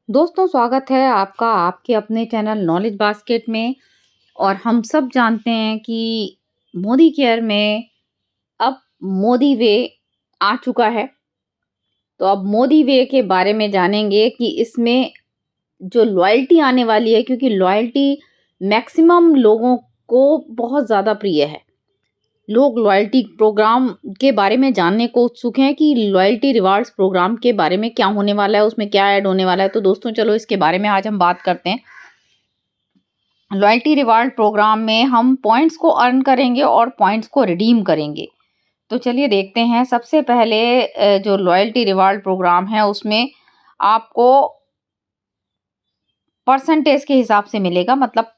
दोस्तों, स्वागत है आपका आपके अपने चैनल नॉलेज बास्केट में। और हम सब जानते हैं कि मोदी केयर में अब मोदी वे आ चुका है। तो अब मोदी वे के बारे में जानेंगे कि इसमें जो लॉयल्टी आने वाली है, क्योंकि लॉयल्टी मैक्सिमम लोगों को बहुत ज़्यादा प्रिय है। लोग लॉयल्टी प्रोग्राम के बारे में जानने को उत्सुक हैं कि लॉयल्टी रिवार्ड्स प्रोग्राम के बारे में क्या होने वाला है, उसमें क्या ऐड होने वाला है। तो दोस्तों, चलो इसके बारे में आज हम बात करते हैं। लॉयल्टी रिवार्ड प्रोग्राम में हम पॉइंट्स को अर्न करेंगे और पॉइंट्स को रिडीम करेंगे। तो चलिए देखते हैं। सबसे पहले जो लॉयल्टी रिवार्ड प्रोग्राम है उसमें आपको परसेंटेज के हिसाब से मिलेगा। मतलब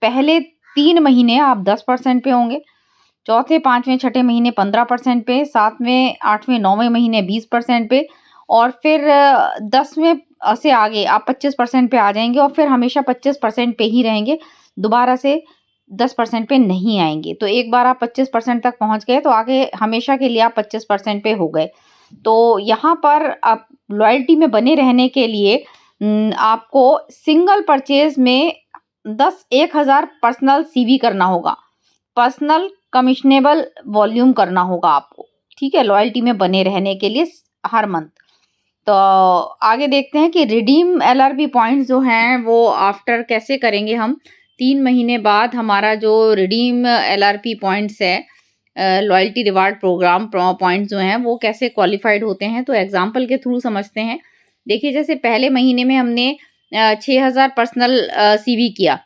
पहले 3 महीने आप 10% पे होंगे, चौथे 5वें 6ठे महीने 15% पे, 7वें 8वें 9वें महीने 20% पे, और फिर 10वें से आगे आप 25% पे आ जाएंगे और फिर हमेशा 25% पे ही रहेंगे। दोबारा से 10% पे नहीं आएंगे। तो एक बार आप 25% तक पहुंच गए तो आगे हमेशा के लिए आप 25% पे हो गए। तो यहाँ पर आप लॉयल्टी में बने रहने के लिए आपको सिंगल परचेज में 10,000 पर्सनल सीवी करना होगा। पर्सनल कमिश्नेबल वॉल्यूम करना होगा आपको, ठीक है, लॉयल्टी में बने रहने के लिए हर मंथ। तो आगे देखते हैं कि रिडीम एलआरपी पॉइंट्स जो हैं वो आफ्टर कैसे करेंगे हम। 3 महीने बाद हमारा जो रिडीम एलआरपी पॉइंट्स है, लॉयल्टी रिवार्ड प्रोग्राम पॉइंट्स जो हैं वो कैसे क्वालिफाइड होते हैं, तो एग्जांपल के थ्रू समझते हैं। देखिए, जैसे पहले महीने में हमने 6,000 पर्सनल सीवी किया,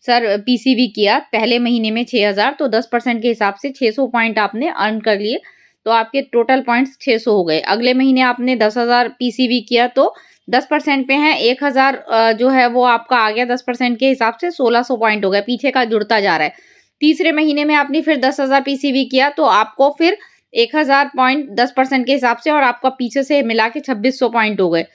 सर पीसीवी किया पहले महीने में 6,000, तो 10% के हिसाब से 600 पॉइंट आपने अर्न कर लिए। तो आपके टोटल पॉइंट्स 600 हो गए। अगले महीने आपने 10,000 पीसीवी किया तो 10% पे हैं, 1,000 जो है वो आपका आ गया 10% के हिसाब से 1,600 पॉइंट हो गया, पीछे का जुड़ता जा रहा है। तीसरे महीने में आपने फिर 10,000 पीसीवी किया तो आपको फिर 1,000 पॉइंट 10% के हिसाब से और आपका पीछे से मिला के 2,600 पॉइंट हो गए।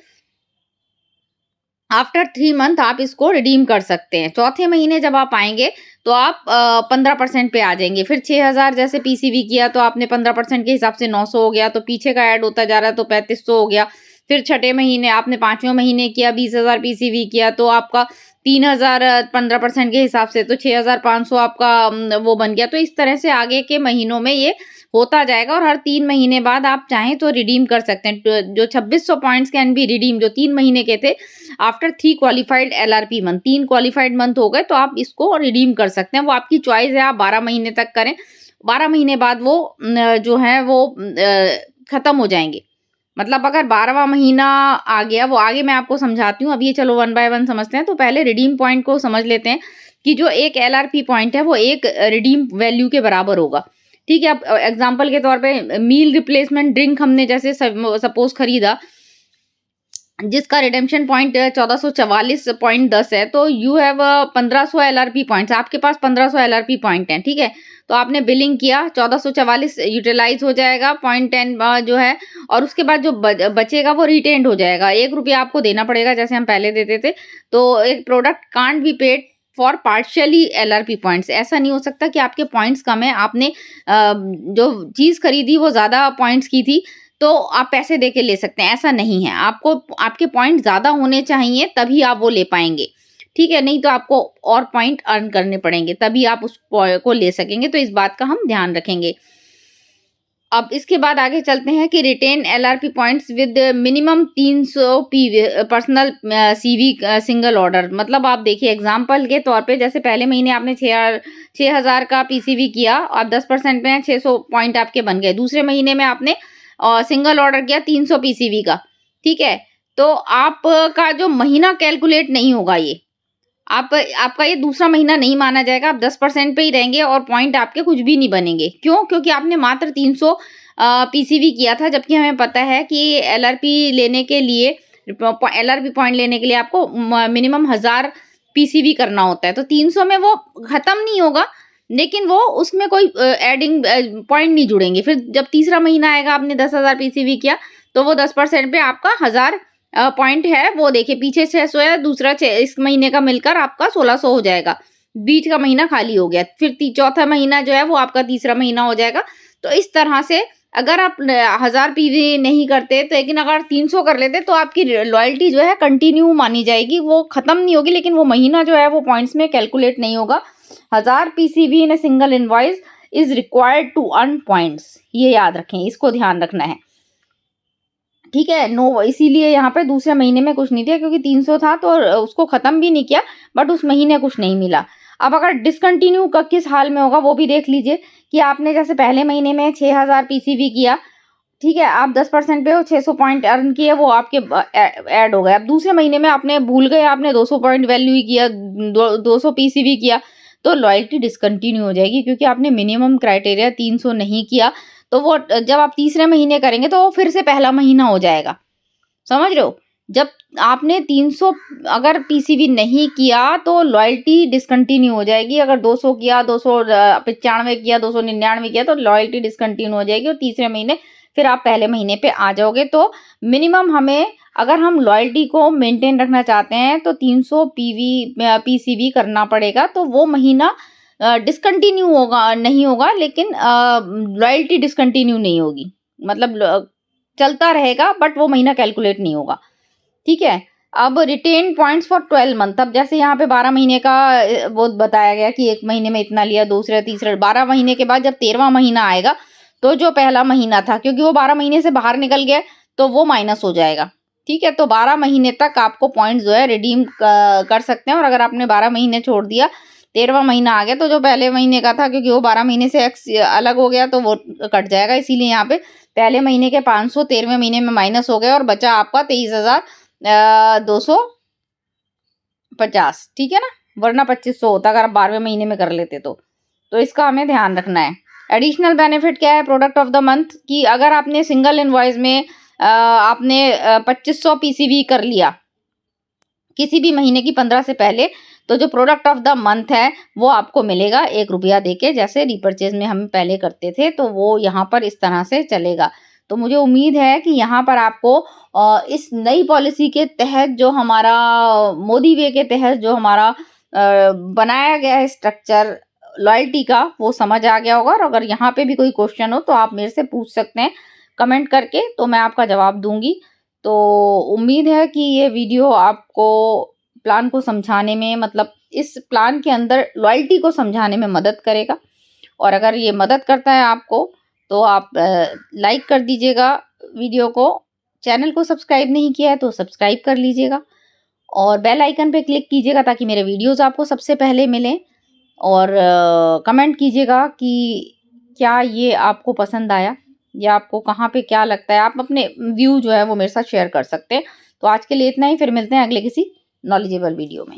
आफ्टर 3 मंथ आप इसको रिडीम कर सकते हैं। चौथे महीने जब आप आएंगे तो आप 15% पे आ जाएंगे। फिर 6,000 जैसे पीसीवी किया तो आपने 15% के हिसाब से 900 हो गया, तो पीछे का ऐड होता जा रहा है तो 3,500 हो गया। फिर छठे महीने आपने 5वें महीने किया, 20,000 पीसीवी किया तो आपका 3,000 15% के हिसाब से तो 6,500 आपका वो बन गया। तो इस तरह से आगे के महीनों में ये होता जाएगा और हर 3 महीने बाद आप चाहें तो रिडीम कर सकते हैं। जो 2,600 पॉइंट्स कैन बी रिडीम, जो 3 महीने के थे, after 3 qualified LRP month, 3 qualified month हो गए तो आप इसको रिडीम कर सकते हैं। वो आपकी चॉइस है, आप 12 महीने तक करें। 12 महीने बाद वो जो है वो खत्म हो जाएंगे। मतलब अगर 12वां महीना आ गया, वो आगे मैं आपको समझाती हूँ। अब ये चलो वन बाय वन समझते हैं। तो पहले रिडीम पॉइंट को समझ लेते हैं कि जो एक एलआरपी पॉइंट है वो एक रिडीम वैल्यू के बराबर होगा, ठीक है। अब एग्जांपल के तौर पे मील रिप्लेसमेंट ड्रिंक हमने जैसे सपोज खरीदा, जिसका रिडेम्पशन पॉइंट 1444.10 है, तो यू हैव 1500 एलआरपी पॉइंट्स, आपके पास 1500 एलआरपी पॉइंट हैं, ठीक है। तो आपने बिलिंग किया, 1444 यूटिलाइज हो जाएगा, 0.10 जो है, और उसके बाद जो बचेगा वो रिटेन्ड हो जाएगा। 1 रुपया आपको देना पड़ेगा जैसे हम पहले देते थे। तो एक product can't be paid for partially LRP points. ऐसा नहीं हो सकता कि आपके पॉइंट्स कम है, आपने जो चीज खरीदी वो ज्यादा पॉइंट्स की थी तो आप पैसे दे के ले सकते हैं, ऐसा नहीं है। आपको आपके पॉइंट ज़्यादा होने चाहिए तभी आप वो ले पाएँगे, ठीक है? नहीं तो आपको और पॉइंट अर्न करने पड़ेंगे, तभी आप उस को ले सकेंगे। तो इस बात का हम ध्यान रखेंगे। अब इसके बाद आगे चलते हैं कि retain LRP points with minimum 300 PV personal CV single order. मतलब आप देखिए एग्जांपल के तौर पे, जैसे पहले महीने आपने 6,000 का पीसीवी किया, आप 10% पे हैं, 600 पॉइंट आपके बन गए। दूसरे महीने में आपने सिंगल ऑर्डर किया 300 पीसीवी का, ठीक है। तो आपका जो महीना कैलकुलेट नहीं होगा, ये आपका ये दूसरा महीना नहीं माना जाएगा। आप 10% पे ही रहेंगे और पॉइंट आपके कुछ भी नहीं बनेंगे। क्यों? क्योंकि आपने मात्र 300 पीसीवी किया था, जबकि हमें पता है कि एलआरपी लेने के लिए, एलआरपी पॉइंट लेने के लिए आपको मिनिमम 1,000 पीसीवी करना होता है। तो 300 में वो खत्म नहीं होगा, लेकिन वो उसमें कोई एडिंग पॉइंट नहीं जुड़ेंगे। फिर जब तीसरा महीना आएगा, आपने 10,000 पीसीवी किया तो वो 10% पे आपका 1,000 पॉइंट है, वो देखिए पीछे 600 है, दूसरा इस महीने का मिलकर आपका 1,600 हो जाएगा। बीच का महीना खाली हो गया। फिर चौथा महीना जो है वो आपका तीसरा महीना हो जाएगा। तो इस तरह से अगर आप 1000 पीवी नहीं करते तो, लेकिन अगर 300 कर लेते तो आपकी लॉयल्टी जो है कंटिन्यू मानी जाएगी, वो खत्म नहीं होगी, लेकिन वो महीना जो है वो पॉइंट्स में कैलकुलेट नहीं होगा। 1000 PCV in a single invoice is required to earn points, ये याद रखें, इसको ध्यान रखना है। ठीक है, नो, इसीलिए यहाँ पे दूसरे महीने में कुछ नहीं दिया क्योंकि 300 था तो उसको खत्म भी नहीं किया, बट उस महीने कुछ नहीं मिला। अब अगर डिसकंटिन्यू का किस हाल में होगा वो भी देख लीजिए कि आपने जैसे पहले महीने में 6000 पीसीवी किया, ठीक है, आप 10% पे हो, 600 पॉइंट अर्न किए, वो आपके ऐड हो गए। अब दूसरे महीने में आपने भूल गए, आपने 200 पॉइंट वैल्यू ही किया, 200 पीसीवी किया, तो लॉयल्टी डिसकंटिन्यू हो जाएगी क्योंकि आपने मिनिमम क्राइटेरिया 300 नहीं किया। तो वो जब आप तीसरे महीने करेंगे तो वो फिर से पहला महीना हो जाएगा, समझ रहे हो? जब आपने 300 अगर पीसीवी नहीं किया तो लॉयल्टी डिसकंटिन्यू हो जाएगी। अगर 200 किया, 295 किया, 299 किया तो लॉयल्टी डिसकंटिन्यू हो जाएगी और तीसरे महीने फिर आप पहले महीने पे आ जाओगे। तो मिनिमम हमें, अगर हम लॉयल्टी को मेंटेन रखना चाहते हैं तो 300 पीसीवी करना पड़ेगा, तो वो महीना डिसकंटिन्यू होगा नहीं होगा, लेकिन लॉयल्टी डिसकंटिन्यू नहीं होगी, मतलब चलता रहेगा बट वो महीना कैलकुलेट नहीं होगा। ठीक है, अब रिटेन पॉइंट्स फॉर 12 मंथ, अब जैसे यहाँ पे 12 महीने का वो बताया गया कि एक महीने में इतना लिया, दूसरे तीसरे 12 महीने के बाद जब 13वां महीना आएगा तो जो पहला महीना था, क्योंकि वो 12 महीने से बाहर निकल गया तो वो माइनस हो जाएगा। ठीक है, तो 12 महीने तक आपको पॉइंट्स जो है रिडीम कर सकते हैं, और अगर आपने 12 महीने छोड़ दिया, 13वां महीना आ गया तो जो पहले महीने का था, क्योंकि वो 12 महीने से एक्स अलग हो गया तो वो कट जाएगा, इसीलिए यहाँ पे पहले महीने के 500 13वें महीने में माइनस हो गया और बचा आपका 23,250। ठीक है ना, वरना 2500 होता अगर आप 12वें महीने में कर लेते तो इसका हमें ध्यान रखना है। एडिशनल बेनिफिट क्या है प्रोडक्ट ऑफ द मंथ की, अगर आपने सिंगल इनवॉइस में आपने 2500 पीसीवी कर लिया किसी भी महीने की 15 से पहले, तो जो प्रोडक्ट ऑफ द मंथ है वो आपको मिलेगा 1 रुपया देके, जैसे रिपर्चेज में हम पहले करते थे, तो वो यहाँ पर इस तरह से चलेगा। तो मुझे उम्मीद है कि यहाँ पर आपको इस नई पॉलिसी के तहत, जो हमारा मोदी वे के तहत जो हमारा बनाया गया है स्ट्रक्चर लॉयल्टी का, वो समझ आ गया होगा। और अगर यहाँ पे भी कोई क्वेश्चन हो तो आप मेरे से पूछ सकते हैं कमेंट करके, तो मैं आपका जवाब दूंगी। तो उम्मीद है कि ये वीडियो आपको प्लान को समझाने में, मतलब इस प्लान के अंदर लॉयल्टी को समझाने में मदद करेगा। और अगर ये मदद करता है आपको तो आप लाइक कर दीजिएगा वीडियो को। चैनल को सब्सक्राइब नहीं किया है तो सब्सक्राइब कर लीजिएगा और बेल आइकन पे क्लिक कीजिएगा ताकि मेरे वीडियोस आपको सबसे पहले मिलें। और कमेंट कीजिएगा कि क्या ये आपको पसंद आया या आपको कहाँ पे क्या लगता है। आप अपने व्यू जो है वो मेरे साथ शेयर कर सकते हैं। तो आज के लिए इतना ही, फिर मिलते हैं अगले किसी नॉलेजेबल वीडियो में।